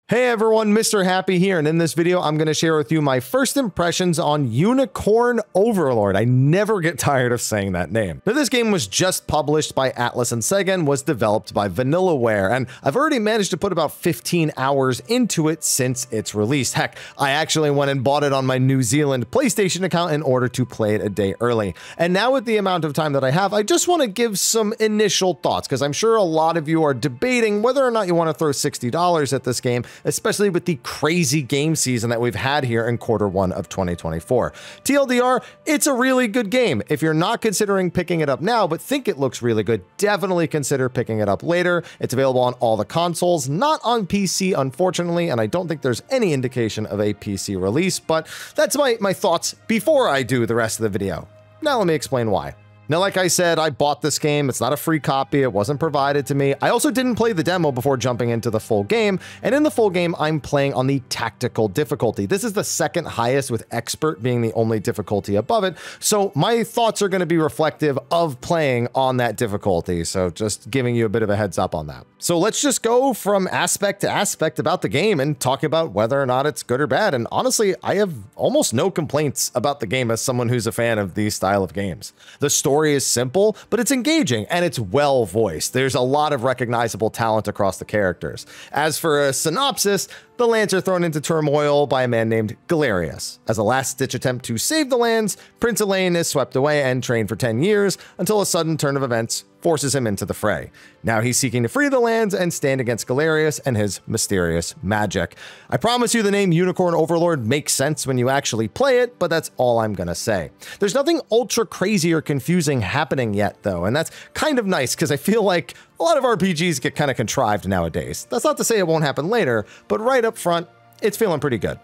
Hey everyone, Mr. Happy here, and in this video I'm going to share with you my first impressions on Unicorn Overlord. I never get tired of saying that name. Now, this game was just published by Atlas and Sega and was developed by Vanillaware, and I've already managed to put about 15 hours into it since its release. Heck, I actually went and bought it on my New Zealand PlayStation account in order to play it a day early. And now with the amount of time that I have, I just want to give some initial thoughts, because I'm sure a lot of you are debating whether or not you want to throw $60 at this game, especially with the crazy game season that we've had here in Q1 of 2024. TLDR, it's a really good game. If you're not considering picking it up now, but think it looks really good, definitely consider picking it up later. It's available on all the consoles, not on PC, unfortunately, and I don't think there's any indication of a PC release, but that's my thoughts before I do the rest of the video. Now let me explain why. Now, like I said, I bought this game. It's not a free copy. It wasn't provided to me. I also didn't play the demo before jumping into the full game. And in the full game, I'm playing on the tactical difficulty. This is the second highest, with expert being the only difficulty above it. So my thoughts are going to be reflective of playing on that difficulty. So just giving you a bit of a heads up on that. So let's just go from aspect to aspect about the game and talk about whether or not it's good or bad. And honestly, I have almost no complaints about the game as someone who's a fan of these style of games. The story is simple, but it's engaging and it's well voiced. There's a lot of recognizable talent across the characters. As for a synopsis, the lands are thrown into turmoil by a man named Galerius. As a last-ditch attempt to save the lands, Prince Elaine is swept away and trained for 10 years until a sudden turn of events forces him into the fray. Now he's seeking to free the lands and stand against Galerius and his mysterious magic. I promise you the name Unicorn Overlord makes sense when you actually play it, but that's all I'm gonna say. There's nothing ultra crazy or confusing happening yet, though, and that's kind of nice because I feel like a lot of RPGs get kind of contrived nowadays. That's not to say it won't happen later, but right up front, it's feeling pretty good.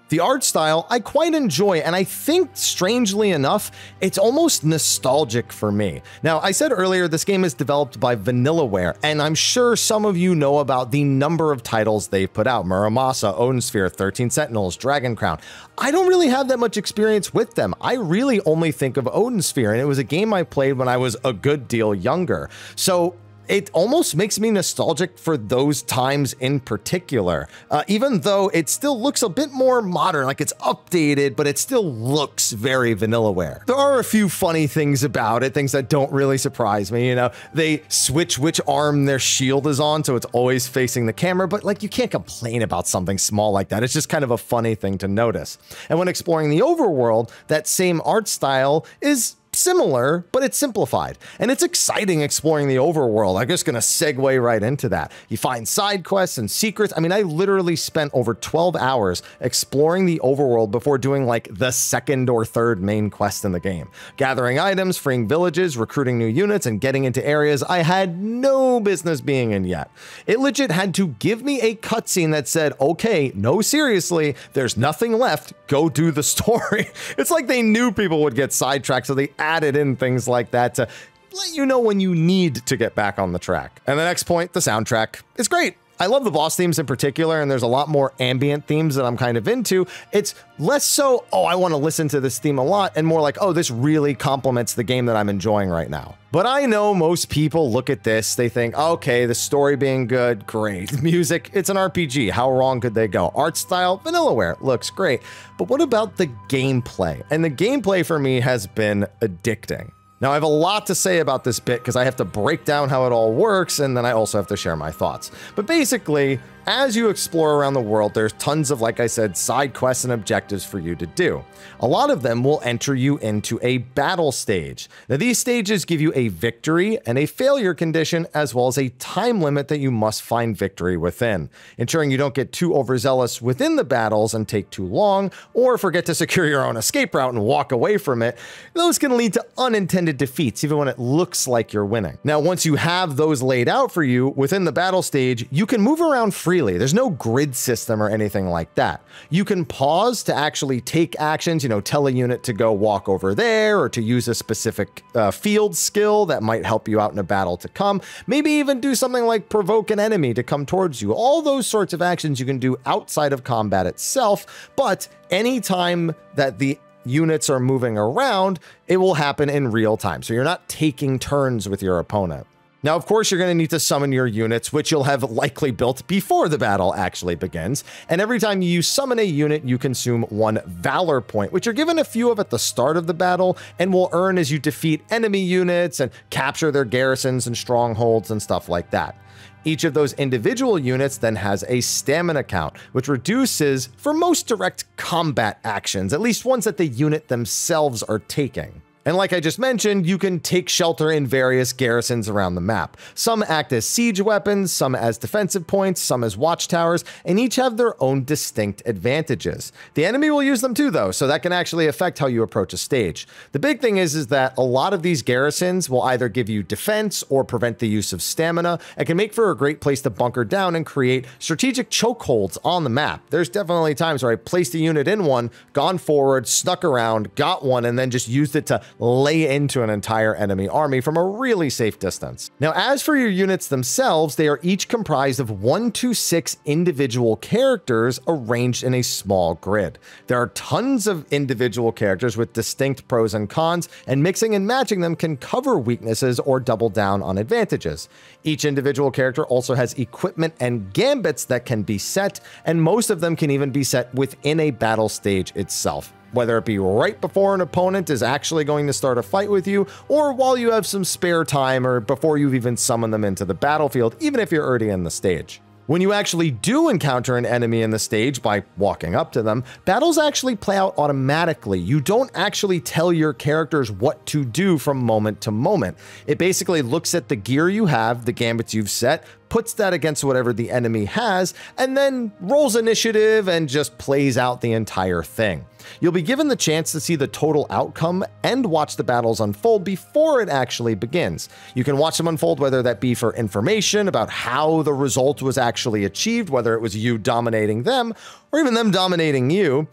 The art style I quite enjoy, and I think, strangely enough, it's almost nostalgic for me. Now, I said earlier this game is developed by Vanillaware, and I'm sure some of you know about the number of titles they've put out: Muramasa, Odin Sphere, 13 Sentinels, Dragon Crown. I don't really have that much experience with them. I really only think of Odin Sphere, and it was a game I played when I was a good deal younger. So it almost makes me nostalgic for those times in particular, even though it still looks a bit more modern, like it's updated, but it still looks very Vanillaware. There are a few funny things about it, things that don't really surprise me. You know, they switch which arm their shield is on, so it's always facing the camera, but like, you can't complain about something small like that. It's just kind of a funny thing to notice. And when exploring the overworld, that same art style is similar, but it's simplified. And it's exciting exploring the overworld. I'm just going to segue right into that. You find side quests and secrets. I mean, I literally spent over 12 hours exploring the overworld before doing like the second or third main quest in the game. Gathering items, freeing villages, recruiting new units, and getting into areas I had no business being in yet. It legit had to give me a cutscene that said, okay, no, seriously, there's nothing left. Go do the story. It's like they knew people would get sidetracked, so they added in things like that to let you know when you need to get back on the track. And the next point, the soundtrack is great. I love the boss themes in particular, and there's a lot more ambient themes that I'm kind of into. It's less so, oh, I want to listen to this theme a lot, and more like, oh, this really complements the game that I'm enjoying right now. But I know most people look at this, they think, okay, the story being good, great. Music, it's an RPG, how wrong could they go? Art style, Vanillaware, looks great. But what about the gameplay? And the gameplay for me has been addicting. Now, I have a lot to say about this bit because I have to break down how it all works, and then I also have to share my thoughts. But basically, as you explore around the world, there's tons of, like I said, side quests and objectives for you to do. A lot of them will enter you into a battle stage. Now, these stages give you a victory and a failure condition, as well as a time limit that you must find victory within, ensuring you don't get too overzealous within the battles and take too long, or forget to secure your own escape route and walk away from it. Those can lead to unintended defeats, even when it looks like you're winning. Now, once you have those laid out for you within the battle stage, you can move around freely. There's no grid system or anything like that. You can pause to actually take actions, you know, tell a unit to go walk over there, or to use a specific field skill that might help you out in a battle to come. Maybe even do something like provoke an enemy to come towards you. All those sorts of actions you can do outside of combat itself, but anytime that the units are moving around, it will happen in real time. So you're not taking turns with your opponent. Now, of course, you're going to need to summon your units, which you'll have likely built before the battle actually begins. And every time you summon a unit, you consume 1 Valor point, which you're given a few of at the start of the battle and will earn as you defeat enemy units and capture their garrisons and strongholds and stuff like that. Each of those individual units then has a stamina count, which reduces for most direct combat actions, at least ones that the unit themselves are taking. And like I just mentioned, you can take shelter in various garrisons around the map. Some act as siege weapons, some as defensive points, some as watchtowers, and each have their own distinct advantages. The enemy will use them too, though, so that can actually affect how you approach a stage. The big thing is that a lot of these garrisons will either give you defense or prevent the use of stamina, and can make for a great place to bunker down and create strategic chokeholds on the map. There's definitely times where I placed a unit in one, gone forward, snuck around, got one, and then just used it to lay into an entire enemy army from a really safe distance. Now, as for your units themselves, they are each comprised of 1 to 6 individual characters arranged in a small grid. There are tons of individual characters with distinct pros and cons, and mixing and matching them can cover weaknesses or double down on advantages. Each individual character also has equipment and gambits that can be set, and most of them can even be set within a battle stage itself, whether it be right before an opponent is actually going to start a fight with you, or while you have some spare time, or before you've even summoned them into the battlefield, even if you're already in the stage. When you actually do encounter an enemy in the stage by walking up to them, battles actually play out automatically. You don't actually tell your characters what to do from moment to moment. It basically looks at the gear you have, the gambits you've set, puts that against whatever the enemy has, and then rolls initiative and just plays out the entire thing. You'll be given the chance to see the total outcome and watch the battles unfold before it actually begins. You can watch them unfold, whether that be for information about how the result was actually achieved, whether it was you dominating them or even them dominating you.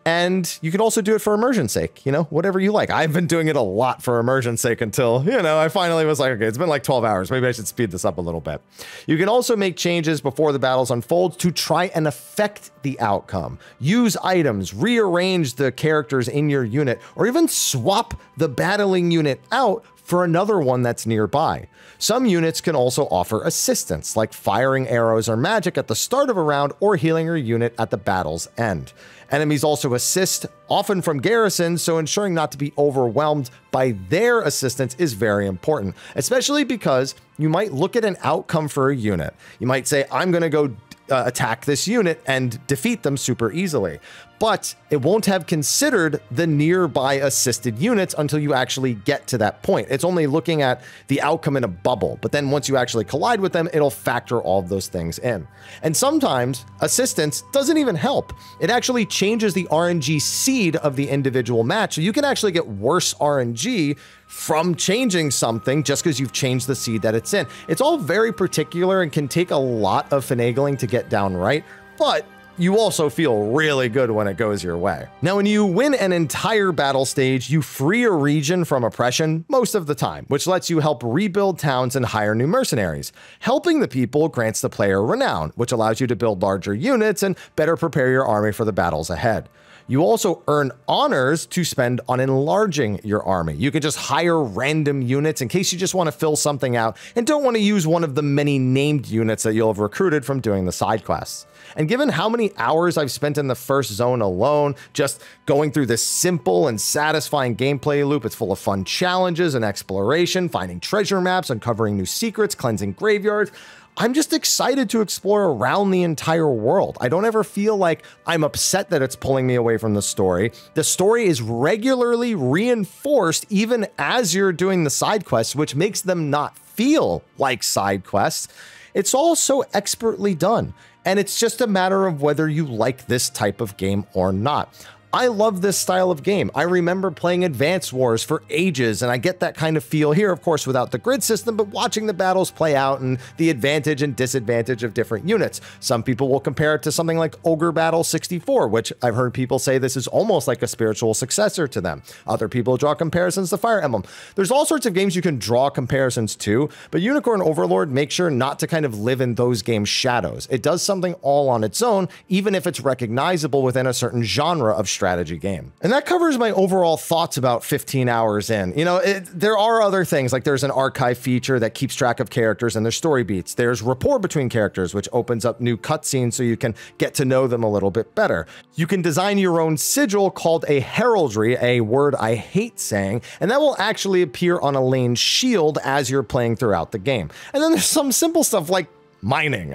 And you can also do it for immersion's sake, whatever you like. I've been doing it a lot for immersion's sake until, I finally was like, okay, it's been like 12 hours. Maybe I should speed this up a little bit. You can also make changes before the battles unfold to try and affect the outcome. Use items, rearrange the characters in your unit, or even swap the battling unit out for another one that's nearby. Some units can also offer assistance, like firing arrows or magic at the start of a round or healing your unit at the battle's end. Enemies also assist, often from garrisons, so ensuring not to be overwhelmed by their assistance is very important, especially because you might look at an outcome for a unit. You might say, I'm going to go attack this unit and defeat them super easily, but it won't have considered the nearby assisted units until you actually get to that point. It's only looking at the outcome in a bubble, but then once you actually collide with them, it'll factor all of those things in. And sometimes assistance doesn't even help. It actually changes the RNG seed of the individual match, so you can actually get worse RNG from changing something just because you've changed the seed that it's in. It's all very particular and can take a lot of finagling to get down right, but you also feel really good when it goes your way. Now, when you win an entire battle stage, you free a region from oppression most of the time, which lets you help rebuild towns and hire new mercenaries. Helping the people grants the player renown, which allows you to build larger units and better prepare your army for the battles ahead. You also earn honors to spend on enlarging your army. You can just hire random units in case you just want to fill something out and don't want to use one of the many named units that you'll have recruited from doing the side quests. And given how many hours I've spent in the first zone alone, just going through this simple and satisfying gameplay loop, it's full of fun challenges and exploration, finding treasure maps, uncovering new secrets, cleansing graveyards. I'm just excited to explore around the entire world. I don't ever feel like I'm upset that it's pulling me away from the story. The story is regularly reinforced even as you're doing the side quests, which makes them not feel like side quests. It's all so expertly done, and it's just a matter of whether you like this type of game or not. I love this style of game. I remember playing Advance Wars for ages, and I get that kind of feel here, of course, without the grid system, but watching the battles play out and the advantage and disadvantage of different units. Some people will compare it to something like Ogre Battle 64, which I've heard people say this is almost like a spiritual successor to them. Other people draw comparisons to Fire Emblem. There's all sorts of games you can draw comparisons to, but Unicorn Overlord makes sure not to kind of live in those games' shadows. It does something all on its own, even if it's recognizable within a certain genre of strategy game. And that covers my overall thoughts about 15 hours in. You know, there are other things, like there's an archive feature that keeps track of characters and their story beats. There's rapport between characters, which opens up new cutscenes so you can get to know them a little bit better. You can design your own sigil called a heraldry, a word I hate saying, and that will actually appear on a lane's shield as you're playing throughout the game. And then there's some simple stuff like mining.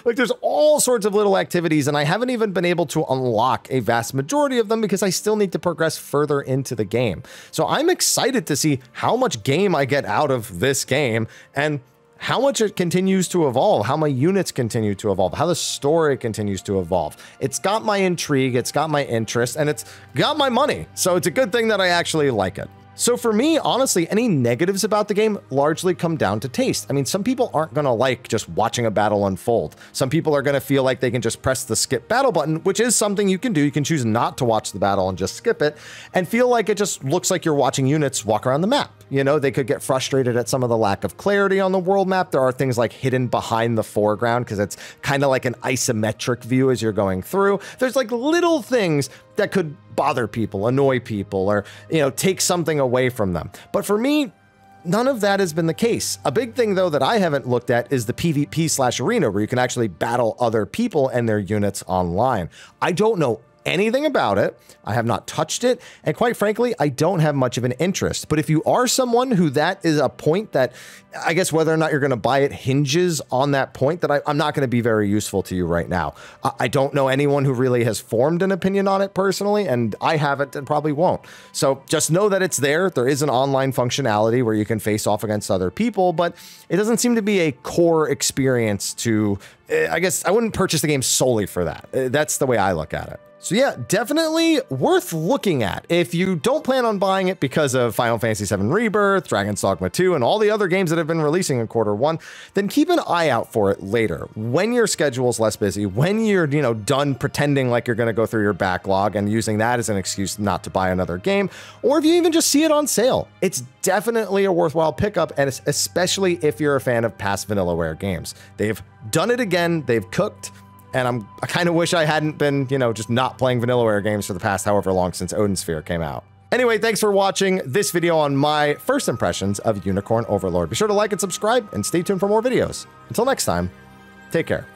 Like there's all sorts of little activities, and I haven't even been able to unlock a vast majority of them because I still need to progress further into the game. So I'm excited to see how much game I get out of this game and how much it continues to evolve, how my units continue to evolve, how the story continues to evolve. It's got my intrigue, it's got my interest, and it's got my money. So it's a good thing that I actually like it. So for me, honestly, any negatives about the game largely come down to taste. I mean, some people aren't going to like just watching a battle unfold. Some people are going to feel like they can just press the skip battle button, which is something you can do. You can choose not to watch the battle and just skip it and feel like it just looks like you're watching units walk around the map. You know, they could get frustrated at some of the lack of clarity on the world map. There are things like hidden behind the foreground because it's kind of like an isometric view as you're going through. There's like little things that could bother people, annoy people, or, you know, take something away from them. But for me, none of that has been the case. A big thing, though, that I haven't looked at is the PvP/arena, where you can actually battle other people and their units online. I don't know anything about it. I have not touched it. And quite frankly, I don't have much of an interest. But if you are someone who that is a point that, I guess whether or not you're going to buy it hinges on that point, that I'm not going to be very useful to you right now. I don't know anyone who really has formed an opinion on it personally, and I haven't and probably won't. So just know that it's there. There is an online functionality where you can face off against other people, but it doesn't seem to be a core experience to, I guess I wouldn't purchase the game solely for that. That's the way I look at it. So yeah, definitely worth looking at. If you don't plan on buying it because of Final Fantasy VII Rebirth, Dragon's Dogma 2, and all the other games that have been releasing in Q1, then keep an eye out for it later, when your schedule's less busy, when you're, you know, done pretending like you're going to go through your backlog and using that as an excuse not to buy another game, or if you even just see it on sale. It's definitely a worthwhile pickup, and especially if you're a fan of past Vanillaware games. They've done it again, they've cooked. And I kind of wish I hadn't been, you know, just not playing Vanillaware games for the past however long since Odin Sphere came out. Anyway, thanks for watching this video on my first impressions of Unicorn Overlord. Be sure to like and subscribe and stay tuned for more videos. Until next time, take care.